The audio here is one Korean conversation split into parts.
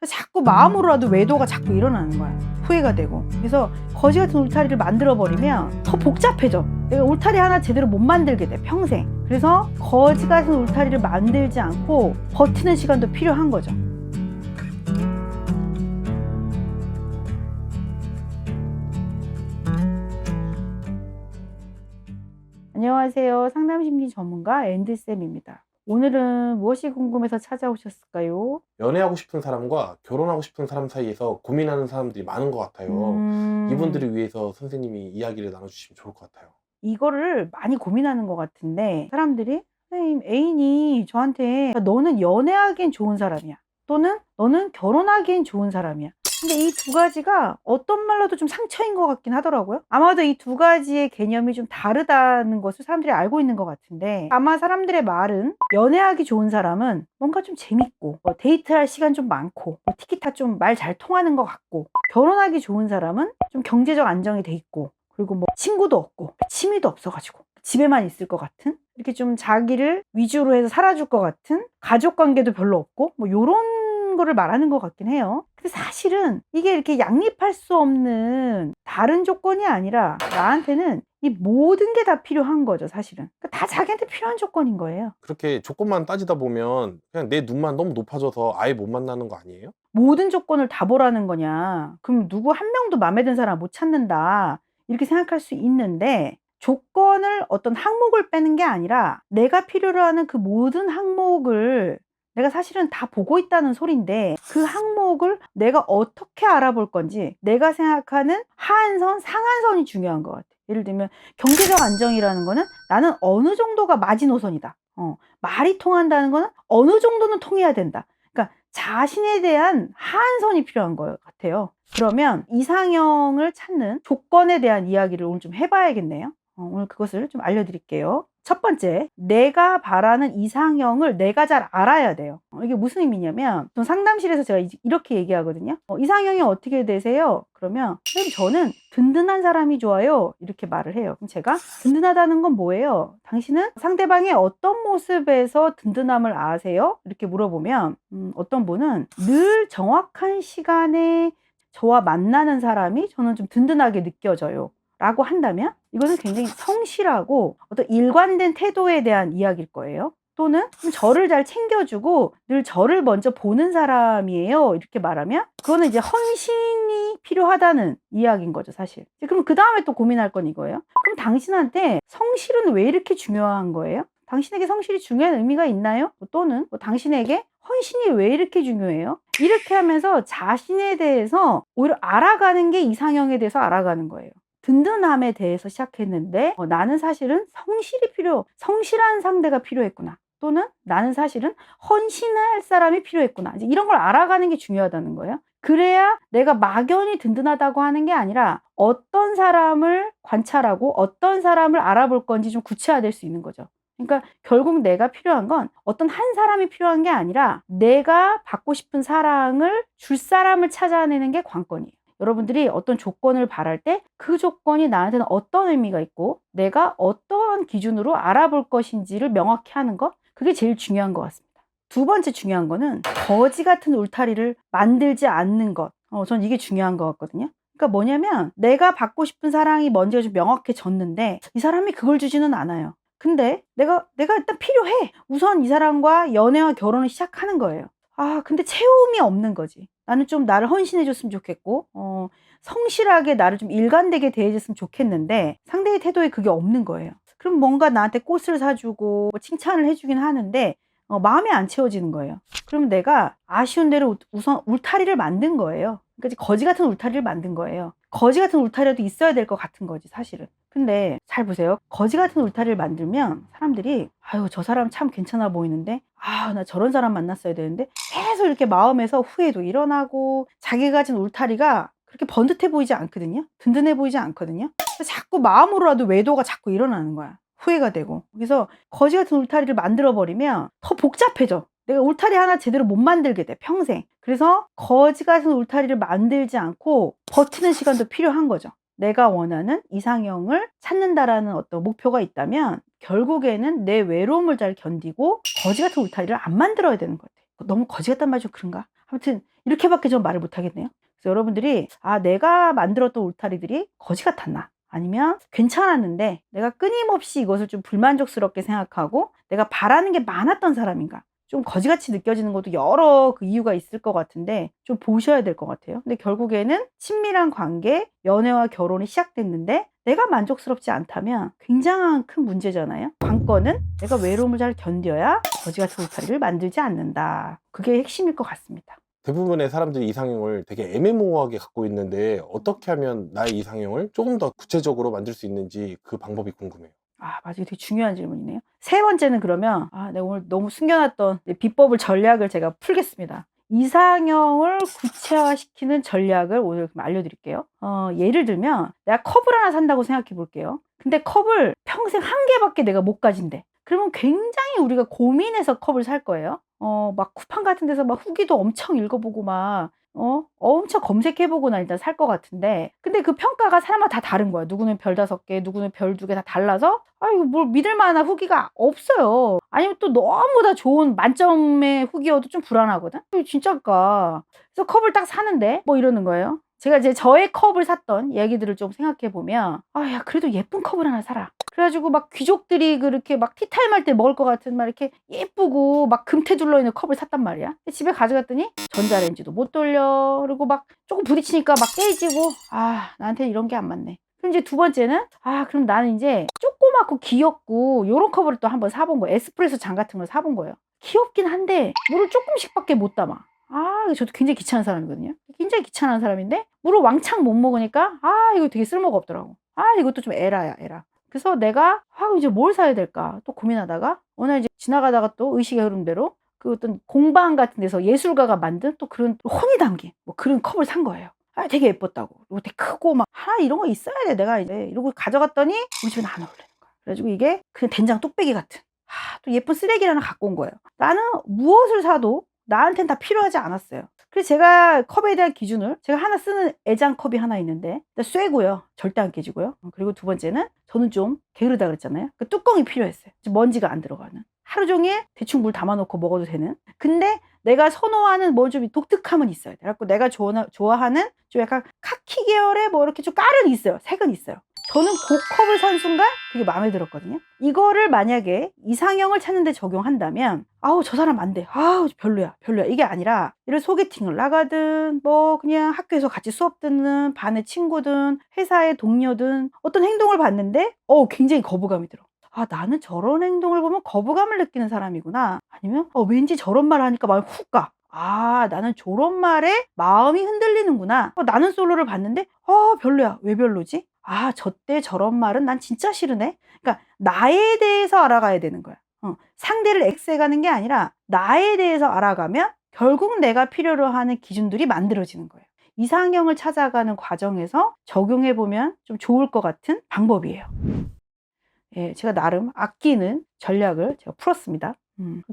그래서 자꾸 마음으로라도 외도가 자꾸 일어나는 거야. 후회가 되고. 그래서 거지 같은 울타리를 만들어 버리면 더 복잡해져. 내가 울타리 하나 제대로 못 만들게 돼, 평생. 그래서 거지 같은 울타리를 만들지 않고 버티는 시간도 필요한 거죠. 안녕하세요. 상담심리 전문가 앤드쌤입니다. 오늘은 무엇이 궁금해서 찾아오셨을까요? 연애하고 싶은 사람과 결혼하고 싶은 사람 사이에서 고민하는 사람들이 많은 것 같아요. 이분들을 위해서 선생님이 이야기를 나눠주시면 좋을 것 같아요. 이거를 많이 고민하는 것 같은데 사람들이 선생님 애인이 저한테 너는 연애하기엔 좋은 사람이야 또는 너는 결혼하기엔 좋은 사람이야. 근데 이 두 가지가 어떤 말로도 좀 상처인 것 같긴 하더라고요. 아마도 이 두 가지의 개념이 좀 다르다는 것을 사람들이 알고 있는 것 같은데 아마 사람들의 말은 연애하기 좋은 사람은 뭔가 좀 재밌고 데이트할 시간 좀 많고 티키타 좀 말 잘 통하는 것 같고 결혼하기 좋은 사람은 좀 경제적 안정이 돼 있고 그리고 뭐 친구도 없고 취미도 없어가지고 집에만 있을 것 같은 이렇게 좀 자기를 위주로 해서 살아줄 것 같은 가족 관계도 별로 없고 뭐 요런 거를 말하는 것 같긴 해요. 근데 사실은 이게 이렇게 양립할 수 없는 다른 조건이 아니라 나한테는 이 모든 게 다 필요한 거죠, 사실은. 그러니까 다 자기한테 필요한 조건인 거예요. 그렇게 조건만 따지다 보면 그냥 내 눈만 너무 높아져서 아예 못 만나는 거 아니에요? 모든 조건을 다 보라는 거냐? 그럼 누구 한 명도 마음에 드는 사람 못 찾는다. 이렇게 생각할 수 있는데 조건을 어떤 항목을 빼는 게 아니라 내가 필요로 하는 그 모든 항목을 내가 사실은 다 보고 있다는 소린데 그 항목을 내가 어떻게 알아볼 건지 내가 생각하는 하한선, 상한선이 중요한 것 같아요. 예를 들면 경제적 안정이라는 거는 나는 어느 정도가 마지노선이다. 말이 통한다는 거는 어느 정도는 통해야 된다. 그러니까 자신에 대한 하한선이 필요한 것 같아요. 그러면 이상형을 찾는 조건에 대한 이야기를 오늘 좀 해봐야겠네요. 오늘 그것을 좀 알려드릴게요. 첫 번째, 내가 바라는 이상형을 내가 잘 알아야 돼요. 이게 무슨 의미냐면 전 상담실에서 제가 이렇게 얘기하거든요. 이상형이 어떻게 되세요? 그러면 선생님 저는 든든한 사람이 좋아요. 이렇게 말을 해요. 그럼 제가 든든하다는 건 뭐예요? 당신은 상대방의 어떤 모습에서 든든함을 아세요? 이렇게 물어보면 어떤 분은 늘 정확한 시간에 저와 만나는 사람이 저는 좀 든든하게 느껴져요. 라고 한다면 이거는 굉장히 성실하고 어떤 일관된 태도에 대한 이야기일 거예요. 또는 저를 잘 챙겨주고 늘 저를 먼저 보는 사람이에요. 이렇게 말하면 그거는 이제 헌신이 필요하다는 이야기인 거죠, 사실. 그럼 그 다음에 또 고민할 건 이거예요. 그럼 당신한테 성실은 왜 이렇게 중요한 거예요? 당신에게 성실이 중요한 의미가 있나요? 또는 당신에게 헌신이 왜 이렇게 중요해요? 이렇게 하면서 자신에 대해서 오히려 알아가는 게 이상형에 대해서 알아가는 거예요. 든든함에 대해서 시작했는데 나는 사실은 성실한 상대가 필요했구나. 또는 나는 사실은 헌신할 사람이 필요했구나. 이제 이런 걸 알아가는 게 중요하다는 거예요. 그래야 내가 막연히 든든하다고 하는 게 아니라 어떤 사람을 관찰하고 어떤 사람을 알아볼 건지 좀 구체화될 수 있는 거죠. 그러니까 결국 내가 필요한 건 어떤 한 사람이 필요한 게 아니라 내가 받고 싶은 사랑을 줄 사람을 찾아내는 게 관건이에요. 여러분들이 어떤 조건을 바랄 때 그 조건이 나한테는 어떤 의미가 있고 내가 어떤 기준으로 알아볼 것인지를 명확히 하는 것, 그게 제일 중요한 것 같습니다. 두 번째 중요한 거는 거지 같은 울타리를 만들지 않는 것. 전 이게 중요한 것 같거든요. 그러니까 뭐냐면 내가 받고 싶은 사랑이 뭔지가 좀 명확해졌는데 이 사람이 그걸 주지는 않아요. 근데 내가 일단 필요해. 우선 이 사람과 연애와 결혼을 시작하는 거예요. 근데 채움이 없는 거지. 나는 좀 나를 헌신해 줬으면 좋겠고 성실하게 나를 좀 일관되게 대해줬으면 좋겠는데 상대의 태도에 그게 없는 거예요. 그럼 뭔가 나한테 꽃을 사주고 칭찬을 해주긴 하는데 마음에 안 채워지는 거예요. 그럼 내가 아쉬운 대로 우선 울타리를 만든 거예요. 그러니까 거지 같은 울타리를 만든 거예요. 거지 같은 울타리라도 있어야 될 것 같은 거지, 사실은. 근데 잘 보세요. 거지 같은 울타리를 만들면 사람들이 아유 저 사람 참 괜찮아 보이는데 나 저런 사람 만났어야 되는데 계속 이렇게 마음에서 후회도 일어나고 자기가 가진 울타리가 그렇게 번듯해 보이지 않거든요. 든든해 보이지 않거든요. 자꾸 마음으로라도 외도가 자꾸 일어나는 거야. 후회가 되고. 그래서 거지 같은 울타리를 만들어 버리면 더 복잡해져. 내가 울타리 하나 제대로 못 만들게 돼, 평생. 그래서 거지 같은 울타리를 만들지 않고 버티는 시간도 필요한 거죠. 내가 원하는 이상형을 찾는다라는 어떤 목표가 있다면 결국에는 내 외로움을 잘 견디고 거지 같은 울타리를 안 만들어야 되는 것 같아요. 너무 거지 같단 말이 좀 그런가? 아무튼 이렇게밖에 좀 말을 못 하겠네요. 그래서 여러분들이 내가 만들었던 울타리들이 거지 같았나? 아니면 괜찮았는데 내가 끊임없이 이것을 좀 불만족스럽게 생각하고 내가 바라는 게 많았던 사람인가? 좀 거지같이 느껴지는 것도 여러 그 이유가 있을 것 같은데 좀 보셔야 될 것 같아요. 근데 결국에는 친밀한 관계, 연애와 결혼이 시작됐는데 내가 만족스럽지 않다면 굉장한 큰 문제잖아요. 관건은 내가 외로움을 잘 견뎌야 거지 같은 울타리를 만들지 않는다. 그게 핵심일 것 같습니다. 대부분의 사람들이 이상형을 되게 애매모호하게 갖고 있는데 어떻게 하면 나의 이상형을 조금 더 구체적으로 만들 수 있는지 그 방법이 궁금해요. 맞아. 이게 되게 중요한 질문이네요. 세 번째는 그러면 내가 오늘 너무 숨겨놨던 비법을 전략을 제가 풀겠습니다. 이상형을 구체화시키는 전략을 오늘 알려드릴게요. 예를 들면 내가 컵을 하나 산다고 생각해 볼게요. 근데 컵을 평생 한 개밖에 내가 못 가진대. 그러면 굉장히 우리가 고민해서 컵을 살 거예요. 막 쿠팡 같은 데서 막 후기도 엄청 읽어보고 막 엄청 검색해보고 나 일단 살 것 같은데, 근데 그 평가가 사람마다 다 다른 거야. 누구는 별 5개, 누구는 별 2개 다 달라서 이거 뭘 믿을 만한 후기가 없어요. 아니면 또 너무 다 좋은 만점의 후기여도 좀 불안하거든. 이거 진짜일까? 그래서 컵을 딱 사는데 뭐 이러는 거예요. 제가 이제 저의 컵을 샀던 얘기들을 좀 생각해 보면 야 그래도 예쁜 컵을 하나 사라. 그래가지고 막 귀족들이 그렇게 막 티타임 할 때 먹을 것 같은 막 이렇게 예쁘고 막 금태 둘러있는 컵을 샀단 말이야. 집에 가져갔더니 전자레인지도 못 돌려. 그리고 막 조금 부딪히니까 막 깨지고 나한테 이런 게 안 맞네. 그럼 이제 두 번째는 그럼 나는 이제 조그맣고 귀엽고 요런 컵을 또 한번 사본 거예요. 에스프레소 잔 같은 걸 사본 거예요. 귀엽긴 한데 물을 조금씩밖에 못 담아. 저도 굉장히 귀찮은 사람이거든요. 굉장히 귀찮은 사람인데 물을 왕창 못 먹으니까 이거 되게 쓸모가 없더라고. 이것도 좀 에라야, 에라. 그래서 내가 이제 뭘 사야 될까 또 고민하다가 어느 날 이제 지나가다가 또 의식의 흐름대로 그 어떤 공방 같은 데서 예술가가 만든 또 그런 혼이 담긴 뭐 그런 컵을 산 거예요. 되게 예뻤다고. 이거 되게 크고 막 이런 거 있어야 돼 내가 이제 이러고 가져갔더니 우리 집에 안 어울리는 거야. 그래가지고 이게 그냥 된장 뚝배기 같은 또 예쁜 쓰레기를 하나 갖고 온 거예요. 나는 무엇을 사도 나한테는 다 필요하지 않았어요. 그래서 제가 컵에 대한 기준을 제가 하나 쓰는 애장컵이 하나 있는데 쇠고요. 절대 안 깨지고요. 그리고 두 번째는 저는 좀 게으르다 그랬잖아요. 그 뚜껑이 필요했어요. 먼지가 안 들어가는. 하루 종일 대충 물 담아놓고 먹어도 되는. 근데 내가 선호하는 뭐 좀 독특함은 있어야 돼. 그래갖고 내가 좋아하는 좀 약간 카키 계열의 뭐 이렇게 좀 깔은 있어요. 색은 있어요. 저는 그 컵을 산 순간 되게 마음에 들었거든요. 이거를 만약에 이상형을 찾는데 적용한다면 저 사람 안 돼. 별로야. 이게 아니라 이를 소개팅을 나가든 뭐 그냥 학교에서 같이 수업 듣는 반의 친구든 회사의 동료든 어떤 행동을 봤는데 굉장히 거부감이 들어. 나는 저런 행동을 보면 거부감을 느끼는 사람이구나. 아니면 왠지 저런 말 하니까 마음이 훅 가. 나는 저런 말에 마음이 흔들리는구나. 나는 솔로를 봤는데 별로야. 왜 별로지? 저때 저런 말은 난 진짜 싫으네. 그러니까 나에 대해서 알아가야 되는 거야. 상대를 X해 가는 게 아니라 나에 대해서 알아가면 결국 내가 필요로 하는 기준들이 만들어지는 거예요. 이상형을 찾아가는 과정에서 적용해 보면 좀 좋을 것 같은 방법이에요. 제가 나름 아끼는 전략을 제가 풀었습니다.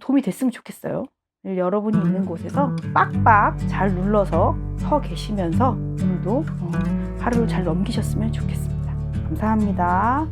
도움이 됐으면 좋겠어요. 여러분이 있는 곳에서 빡빡 잘 눌러서 서 계시면서 오늘도 하루를 잘 넘기셨으면 좋겠습니다. 감사합니다.